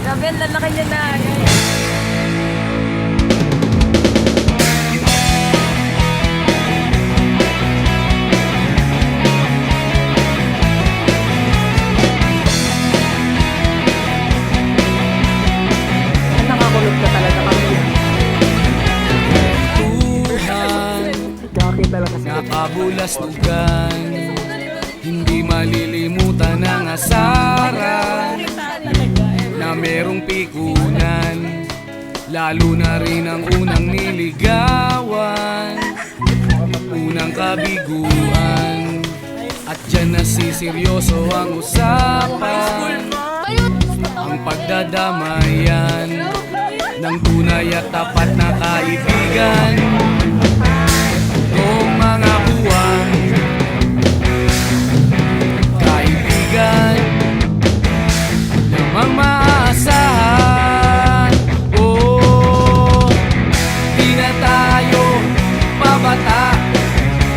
Grabe, ang lalaki niya na. Nakakulog ka talaga kami. Nakabulastugan, hindi malilimutan ang asaran na merong pikunan, lalo na rin ang unang niligawan, unang kabiguan, at dyan nasiseryoso ang usapan, ang pagdadamayan ng tunay at tapat na kaibigan. Noong mga buwan, kaibigan namang maaasahan. Oh, di na tayo pabata,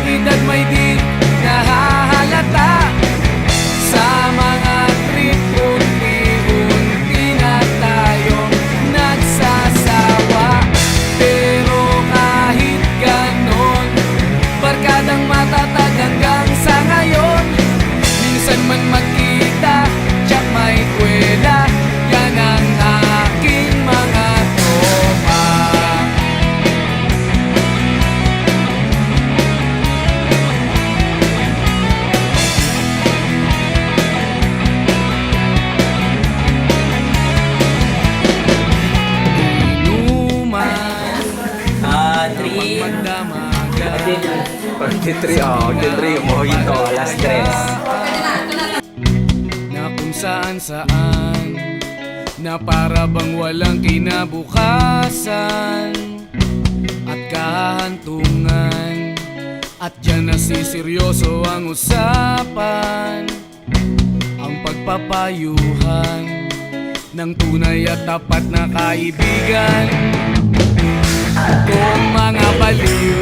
edad may di nahahalata. Sa mga trip, unti-unti na tayong nagsasawa. Pero kahit ganon, barkadang matatag hanggang sa ngayon. Minsan man magkita, tsak may kwela, yan ang aking mga tropa. Inuman, Three. magdamagan, 43, mojito, alas 3. na kung saan na para bang walang kinabukasan at kahantungan, at dyan nasiseryoso ang usapan, ang pagpapayuhan ng tunay at tapat na kaibigan. Kung mga baliw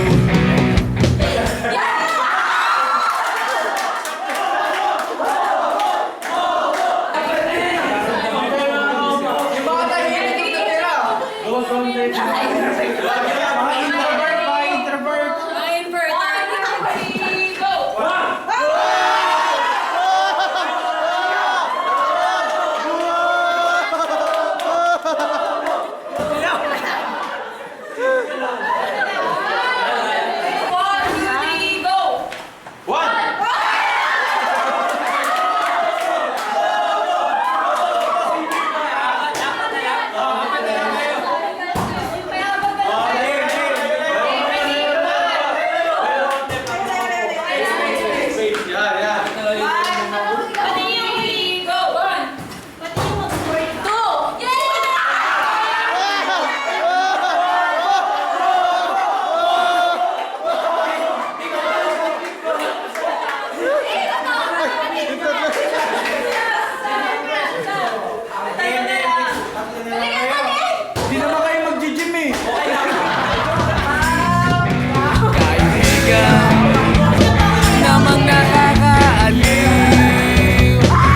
namang nakakaaliw.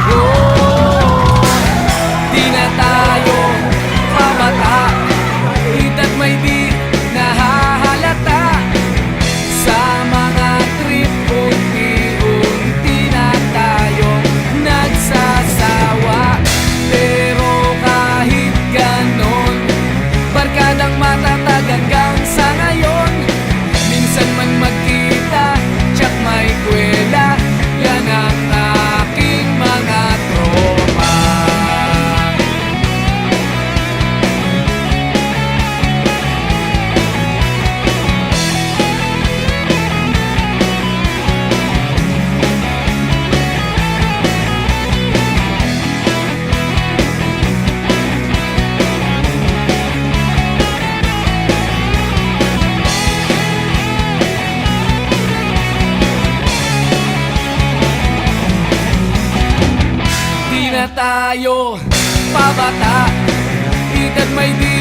Oh, di na tayo pabata, edad may di nahahalata. Sa mga trip, unti-unti na tayong nagsasawa. Pero kahit ganon, barkadang matatag hanggang sa ngayon. Minsan man magkita, tsak may kwela, yan ang aking mga tropa. Di na tayo pabata, edad may di